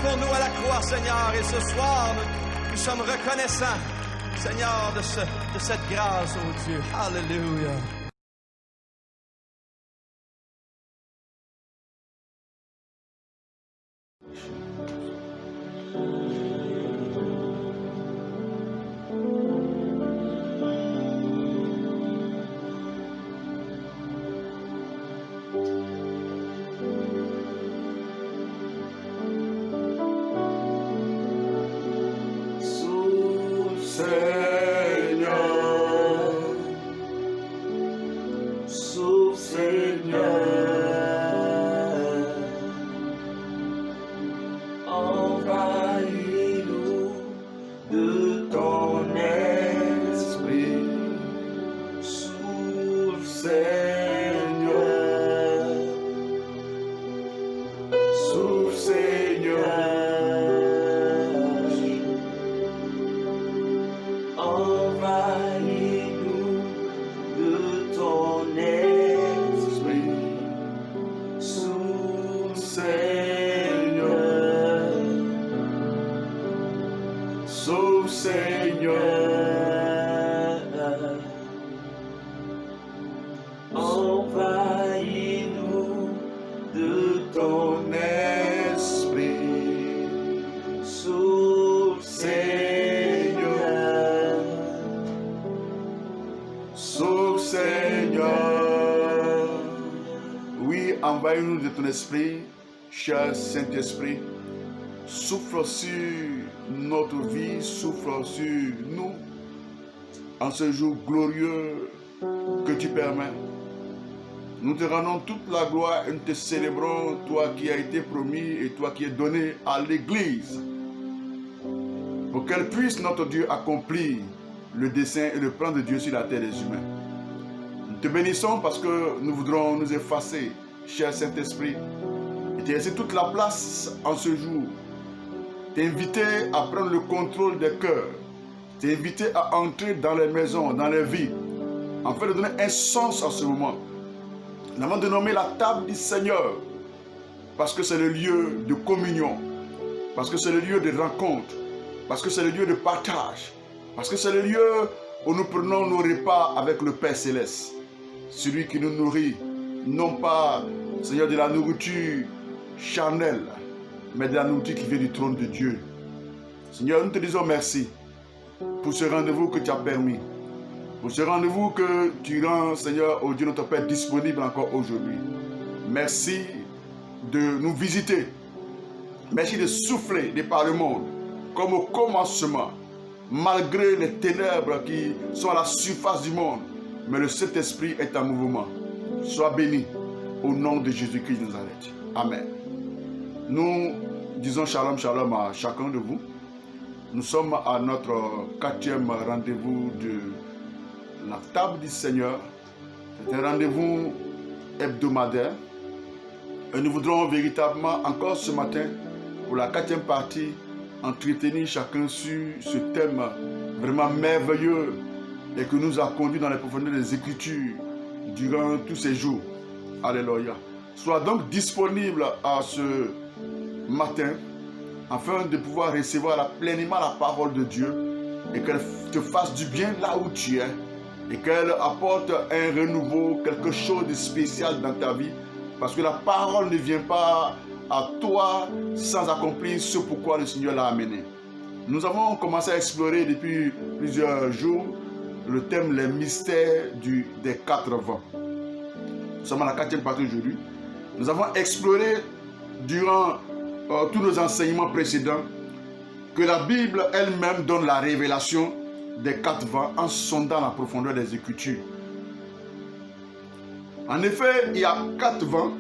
pour nous à la croix, Seigneur. Et ce soir, nous sommes reconnaissants, Seigneur, de cette grâce, oh Dieu. Alléluia. Envahis-nous de ton esprit, cher Saint-Esprit. Souffle sur notre vie, souffle sur nous en ce jour glorieux que tu permets. Nous te rendons toute la gloire et nous te célébrons, toi qui as été promis et toi qui es donné à l'Église, pour qu'elle puisse, notre Dieu, accomplir le dessein et le plan de Dieu sur la terre des humains. Nous te bénissons parce que nous voudrons nous effacer, cher Saint-Esprit, et te laisser toute la place en ce jour. T'inviter à prendre le contrôle des cœurs, t'inviter à entrer dans les maisons, dans les vies, afin de donner un sens à ce moment. Nous avons dénommé la table du Seigneur, parce que c'est le lieu de communion, parce que c'est le lieu de rencontre, parce que c'est le lieu de partage, parce que c'est le lieu où nous prenons nos repas avec le Père Céleste, celui qui nous nourrit, non pas, Seigneur, de la nourriture charnelle, mais de la nourriture qui vient du trône de Dieu. Seigneur, nous te disons merci pour ce rendez-vous que tu as permis, pour ce rendez-vous que tu rends, Seigneur, au Dieu notre Père, disponible encore aujourd'hui. Merci de nous visiter. Merci de souffler de par le monde, comme au commencement, malgré les ténèbres qui sont à la surface du monde, mais le Saint-Esprit est en mouvement. Sois béni au nom de Jésus-Christ de Nazareth. Amen. Nous disons shalom, shalom à chacun de vous. Nous sommes à notre 4e rendez-vous de la table du Seigneur. C'est un rendez-vous hebdomadaire. Et nous voudrons véritablement encore ce matin, pour la 4e partie, entretenir chacun sur ce thème vraiment merveilleux et que nous a conduit dans les profondeurs des Écritures durant tous ces jours. Alléluia. Sois donc disponible à ce matin afin de pouvoir recevoir pleinement la parole de Dieu et qu'elle te fasse du bien là où tu es et qu'elle apporte un renouveau, quelque chose de spécial dans ta vie, parce que la parole ne vient pas à toi sans accomplir ce pourquoi le Seigneur l'a amené. Nous avons commencé à explorer depuis plusieurs jours le thème les mystères des 4 vents. Nous sommes à la 4e partie aujourd'hui. Nous avons exploré durant tous nos enseignements précédents que la Bible elle-même donne la révélation des 4 vents en sondant la profondeur des Écritures. En effet, il y a 4 vents.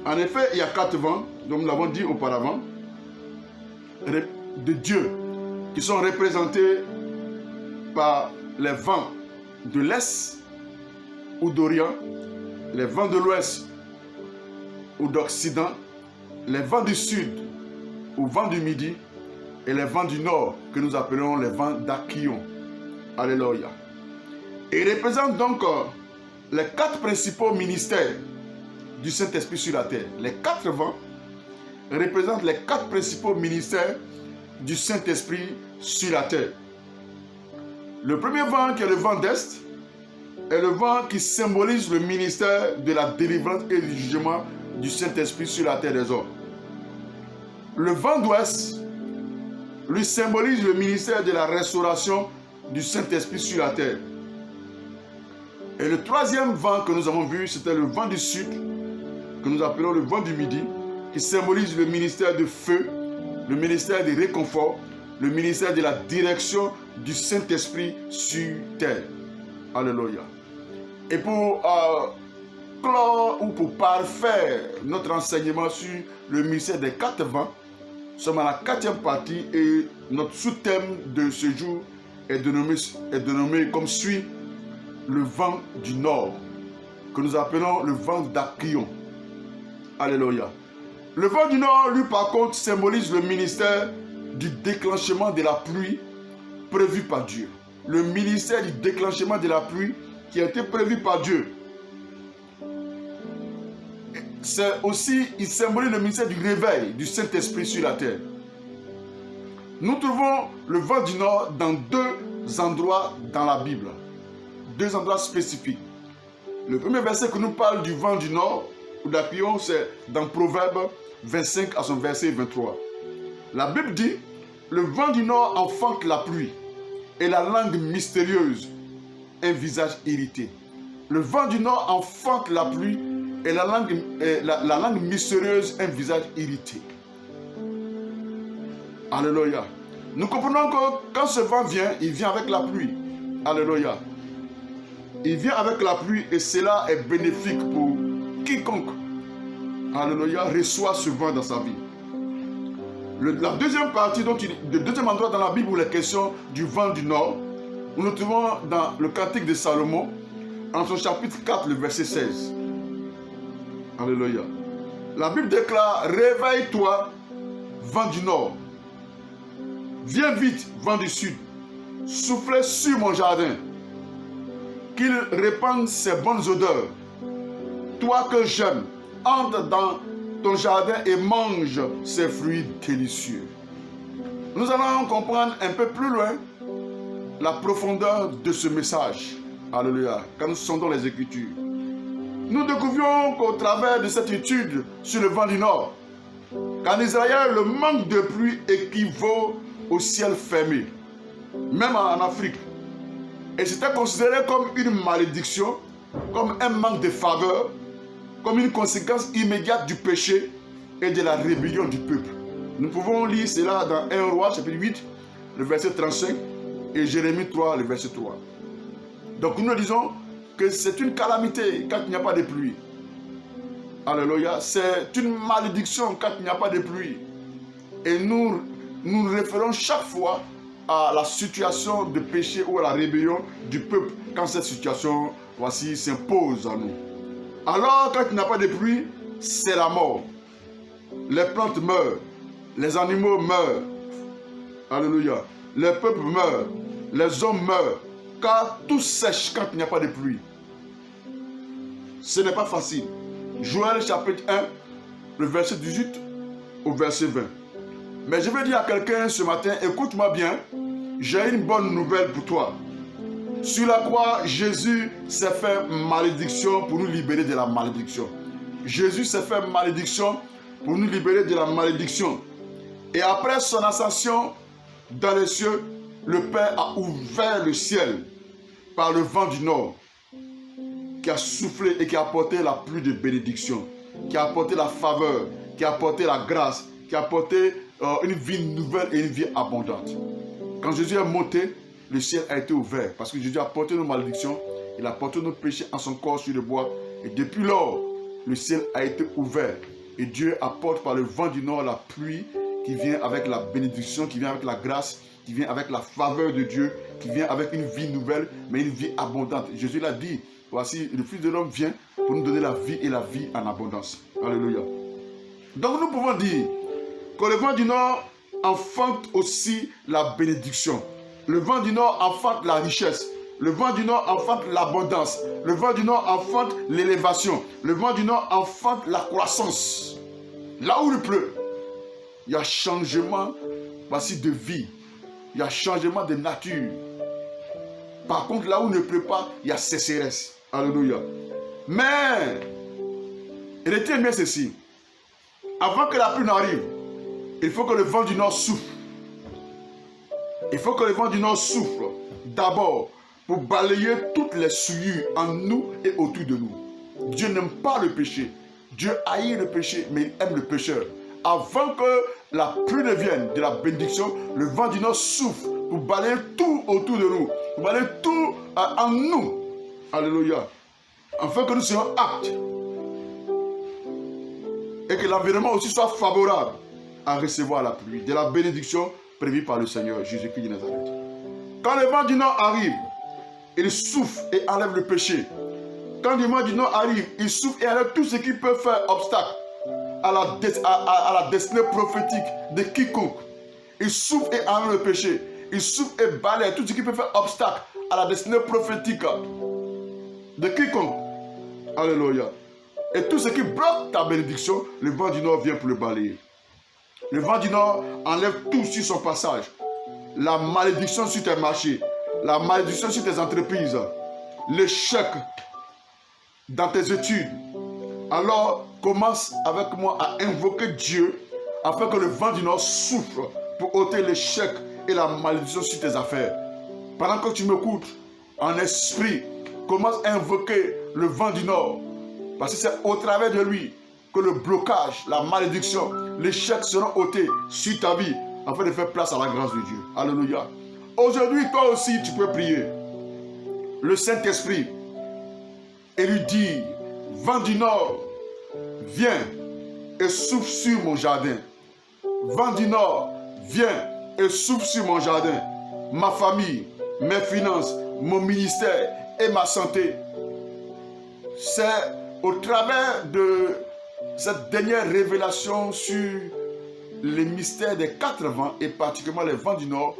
En effet, il y a 4 vents, comme nous l'avons dit auparavant, de Dieu, qui sont représentés par les vents de l'Est ou d'Orient, les vents de l'Ouest ou d'Occident, les vents du Sud ou vents du Midi et les vents du Nord que nous appelons les vents d'Aquillon. Alléluia. Et ils représentent donc les 4 principaux ministères du Saint-Esprit sur la terre. Les 4 vents représente les 4 principaux ministères du Saint-Esprit sur la terre. Le premier vent, qui est le vent d'Est, est le vent qui symbolise le ministère de la délivrance et du jugement du Saint-Esprit sur la terre des hommes. Le vent d'Ouest lui symbolise le ministère de la restauration du Saint-Esprit sur la terre. Et le troisième vent que nous avons vu, c'était le vent du Sud, que nous appelons le vent du Midi, qui symbolise le ministère de feu, le ministère de réconfort, le ministère de la direction du Saint-Esprit sur terre. Alléluia. Et pour clore ou pour parfaire notre enseignement sur le ministère des 4 vents, nous sommes à la 4e partie et notre sous-thème de ce jour est dénommé comme suit: le vent du Nord, que nous appelons le vent d'Akion. Alléluia. Le vent du Nord, lui, par contre, symbolise le ministère du déclenchement de la pluie prévu par Dieu. Le ministère du déclenchement de la pluie qui a été prévu par Dieu. C'est aussi, il symbolise le ministère du réveil du Saint-Esprit sur la terre. Nous trouvons le vent du Nord dans 2 endroits dans la Bible. 2 endroits spécifiques. Le premier verset que nous parle du vent du Nord, ou d'Apion, c'est dans Proverbe 25 à son verset 23. La Bible dit: le vent du Nord enfante la pluie, et la langue mystérieuse, un visage irrité. Le vent du Nord enfante la pluie, et la langue mystérieuse, un visage irrité. Alléluia. Nous comprenons que quand ce vent vient, il vient avec la pluie. Alléluia. Il vient avec la pluie et cela est bénéfique pour quiconque, alléluia, reçoit ce vent dans sa vie. La deuxième partie, le deuxième endroit dans la Bible où il est question du vent du Nord, nous nous trouvons dans le Cantique de Salomon, en son chapitre 4, le verset 16. Alléluia. La Bible déclare: réveille-toi, vent du Nord. Viens vite, vent du Sud. Soufflez sur mon jardin, qu'il répande ses bonnes odeurs. Toi que j'aime, entre dans ton jardin et mange ses fruits délicieux. Nous allons comprendre un peu plus loin la profondeur de ce message. Alléluia. Quand nous sondons les Écritures, nous découvrions qu'au travers de cette étude sur le vent du Nord, qu'en Israël, le manque de pluie équivaut au ciel fermé, même en Afrique. Et c'était considéré comme une malédiction, comme un manque de faveur, comme une conséquence immédiate du péché et de la rébellion du peuple. Nous pouvons lire cela dans 1 Roi, chapitre 8, le verset 35, et Jérémie 3, le verset 3. Donc nous disons que c'est une calamité quand il n'y a pas de pluie. Alléluia. C'est une malédiction quand il n'y a pas de pluie. Et nous référons chaque fois à la situation de péché ou à la rébellion du peuple quand cette situation, voici, s'impose à nous. Alors, quand il n'y a pas de pluie, c'est la mort. Les plantes meurent, les animaux meurent. Alléluia. Les peuples meurent, les hommes meurent, car tout sèche quand il n'y a pas de pluie. Ce n'est pas facile. Joël chapitre 1, le verset 18 au verset 20. Mais je vais dire à quelqu'un ce matin, écoute-moi bien, j'ai une bonne nouvelle pour toi. Sur la croix, Jésus s'est fait malédiction pour nous libérer de la malédiction. Jésus s'est fait malédiction pour nous libérer de la malédiction. Et après son ascension dans les cieux, le Père a ouvert le ciel par le vent du Nord qui a soufflé et qui a apporté la pluie de bénédiction, qui a apporté la faveur, qui a apporté la grâce, qui a apporté une vie nouvelle et une vie abondante. Quand Jésus est monté, le ciel a été ouvert parce que Jésus a porté nos malédictions, il a porté nos péchés en son corps sur le bois. Et depuis lors, le ciel a été ouvert. Et Dieu apporte par le vent du Nord la pluie qui vient avec la bénédiction, qui vient avec la grâce, qui vient avec la faveur de Dieu, qui vient avec une vie nouvelle, mais une vie abondante. Jésus l'a dit, voici, le Fils de l'homme vient pour nous donner la vie et la vie en abondance. Alléluia. Donc nous pouvons dire que le vent du Nord enfante aussi la bénédiction. Le vent du Nord enfante la richesse. Le vent du Nord enfante l'abondance. Le vent du Nord enfante l'élévation. Le vent du Nord enfante la croissance. Là où il pleut, il y a changement, voici, de vie. Il y a changement de nature. Par contre, là où il ne pleut pas, il y a sécheresse. Alléluia. Mais, retenez bien ceci. Avant que la pluie n'arrive, il faut que le vent du nord souffle. Il faut que le vent du nord souffle d'abord pour balayer toutes les souillures en nous et autour de nous. Dieu n'aime pas le péché. Dieu haït le péché, mais il aime le pécheur. Avant que la pluie ne vienne de la bénédiction, le vent du nord souffle pour balayer tout autour de nous, pour balayer tout en nous. Alléluia. Afin que nous soyons aptes et que l'environnement aussi soit favorable à recevoir la pluie, de la bénédiction prévue par le Seigneur Jésus-Christ de Nazareth. Quand le vent du nord arrive, il souffle et enlève le péché. Quand le vent du nord arrive, il souffle et enlève tout ce qui peut faire obstacle à la destinée prophétique de quiconque. Il souffle et enlève le péché. Il souffle et balaye tout ce qui peut faire obstacle à la destinée prophétique de quiconque. Alléluia. Et tout ce qui bloque ta bénédiction, le vent du nord vient pour le balayer. Le vent du nord enlève tout sur son passage. La malédiction sur tes marchés, la malédiction sur tes entreprises, l'échec dans tes études. Alors, commence avec moi à invoquer Dieu afin que le vent du nord souffle pour ôter l'échec et la malédiction sur tes affaires. Pendant que tu m'écoutes, en esprit, commence à invoquer le vent du nord. Parce que c'est au travers de lui que le blocage, la malédiction, l'échec seront ôtés sur ta vie afin de faire place à la grâce de Dieu. Alléluia. Aujourd'hui, toi aussi, tu peux prier. Le Saint-Esprit et lui dire, vent du nord, viens et souffle sur mon jardin. Vent du nord, viens et souffle sur mon jardin, ma famille, mes finances, mon ministère et ma santé. C'est au travers de cette dernière révélation sur les mystères des 4 vents et particulièrement les vents du nord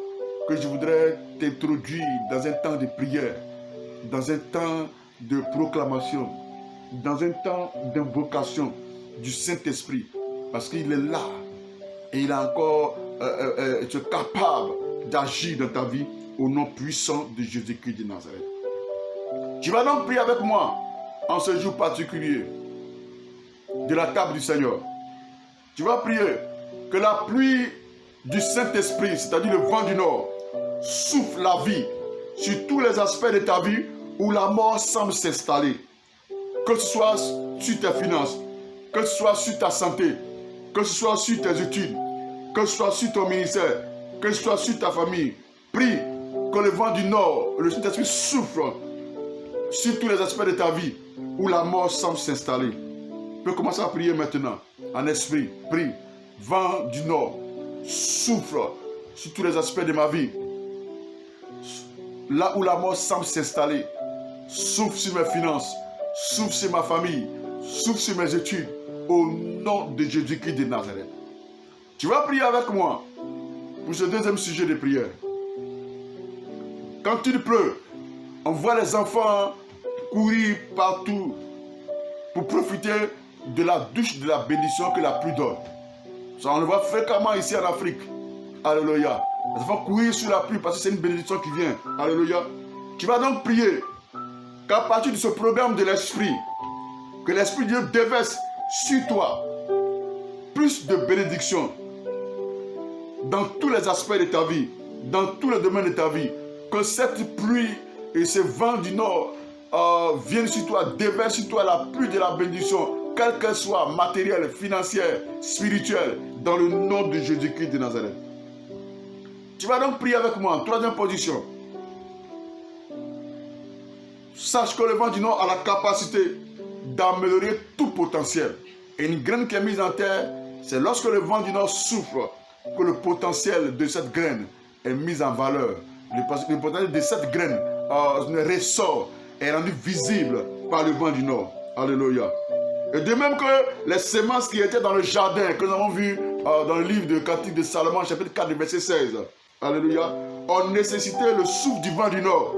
que je voudrais t'introduire dans un temps de prière, dans un temps de proclamation, dans un temps d'invocation du Saint-Esprit, parce qu'il est là et il est encore capable d'agir dans ta vie au nom puissant de Jésus-Christ de Nazareth. Tu vas donc prier avec moi en ce jour particulier de la table du Seigneur. Tu vas prier que la pluie du Saint-Esprit, c'est-à-dire le vent du nord, souffle la vie sur tous les aspects de ta vie où la mort semble s'installer. Que ce soit sur tes finances, que ce soit sur ta santé, que ce soit sur tes études, que ce soit sur ton ministère, que ce soit sur ta famille. Prie que le vent du nord, le Saint-Esprit souffle sur tous les aspects de ta vie où la mort semble s'installer. Tu peux commencer à prier maintenant en esprit. Prie. Vent du nord, souffle sur tous les aspects de ma vie. Là où la mort semble s'installer, souffle sur mes finances, souffle sur ma famille, souffle sur mes études, au nom de Jésus-Christ de Nazareth. Tu vas prier avec moi pour ce deuxième sujet de prière. Quand il pleut, on voit les enfants courir partout pour profiter de la douche de la bénédiction que la pluie donne. Ça, on le voit fréquemment ici en Afrique. Alléluia. Les enfants courir sur la pluie parce que c'est une bénédiction qui vient. Alléluia. Tu vas donc prier qu'à partir de ce programme de l'Esprit, que l'Esprit de Dieu déverse sur toi plus de bénédictions dans tous les aspects de ta vie, dans tous les domaines de ta vie. Que cette pluie et ce vent du nord viennent sur toi, déversent sur toi la pluie de la bénédiction, quelle qu'elle soit, matérielle, financière, spirituelle, dans le nom de Jésus-Christ de Nazareth. Tu vas donc prier avec moi en troisième position. Sache que le vent du nord a la capacité d'améliorer tout potentiel. Et une graine qui est mise en terre, c'est lorsque le vent du nord souffle que le potentiel de cette graine est mis en valeur. Le potentiel de cette graine ressort, est rendu visible par le vent du nord. Alléluia. Et de même que les semences qui étaient dans le jardin, que nous avons vu dans le livre de Cantique de Salomon, chapitre 4, verset 16. Alléluia. On nécessitait le souffle du vent du nord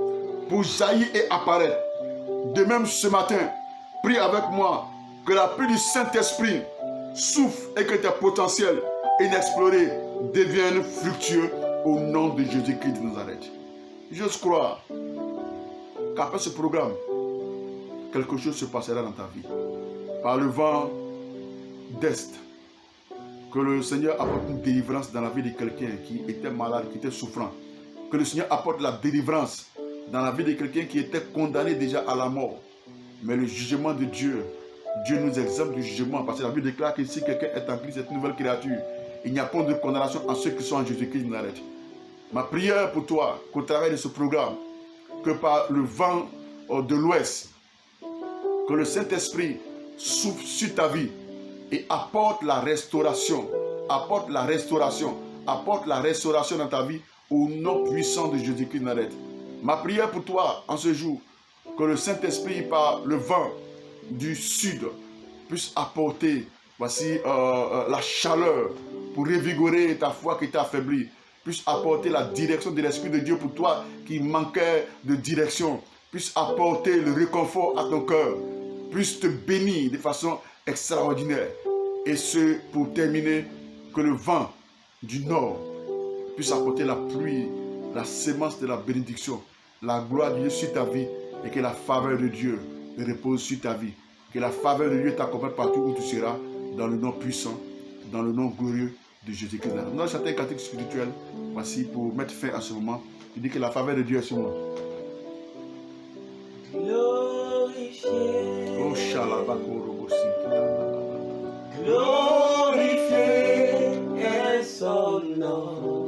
pour jaillir et apparaître. De même ce matin, prie avec moi que la pluie du Saint-Esprit souffle et que tes potentiels inexplorés deviennent fructueux au nom de Jésus-Christ de Nazareth. J'ose croire qu'après ce programme, quelque chose se passera dans ta vie. Par le vent d'Est, que le Seigneur apporte une délivrance dans la vie de quelqu'un qui était malade, qui était souffrant. Que le Seigneur apporte la délivrance dans la vie de quelqu'un qui était condamné déjà à la mort. Mais le jugement de Dieu, Dieu nous exempte du jugement, parce que la Bible déclare que si quelqu'un est en Christ, c'est une nouvelle créature. Il n'y a pas de condamnation en ceux qui sont en Jésus-Christ de Nazareth. Ma prière pour toi, qu'au travers de ce programme, que par le vent de l'Ouest, que le Saint-Esprit souffle sur ta vie et apporte la restauration, apporte la restauration dans ta vie au nom puissant de Jésus-Christ de Nazareth. Ma prière pour toi en ce jour, que le Saint-Esprit par le vent du Sud puisse apporter la chaleur pour revigorer ta foi qui t'a affaibli, puisse apporter la direction de l'Esprit de Dieu pour toi qui manquait de direction, puisse apporter le réconfort à ton cœur, puisse te bénir de façon extraordinaire. Et ce, pour terminer, que le vent du Nord puisse apporter la pluie, la sémence de la bénédiction, la gloire de Dieu sur ta vie, et que la faveur de Dieu repose sur ta vie. Que la faveur de Dieu t'accompagne partout où tu seras, dans le nom puissant, dans le nom glorieux de Jésus-Christ. Nous allons chanter un cantique spirituel, voici, pour mettre fin à ce moment. Il dit que la faveur de Dieu est sur moi. Glorifié, Oh, Shalabakoro, glorifié est son nom,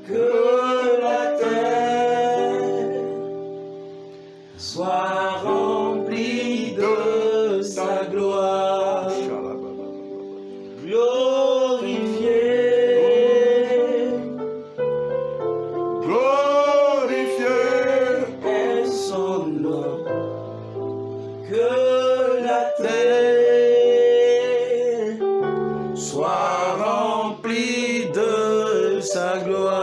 que la terre soit remplie de sa gloire. Glorifié, glorifié est son nom, que la terre soit remplie de sa gloire.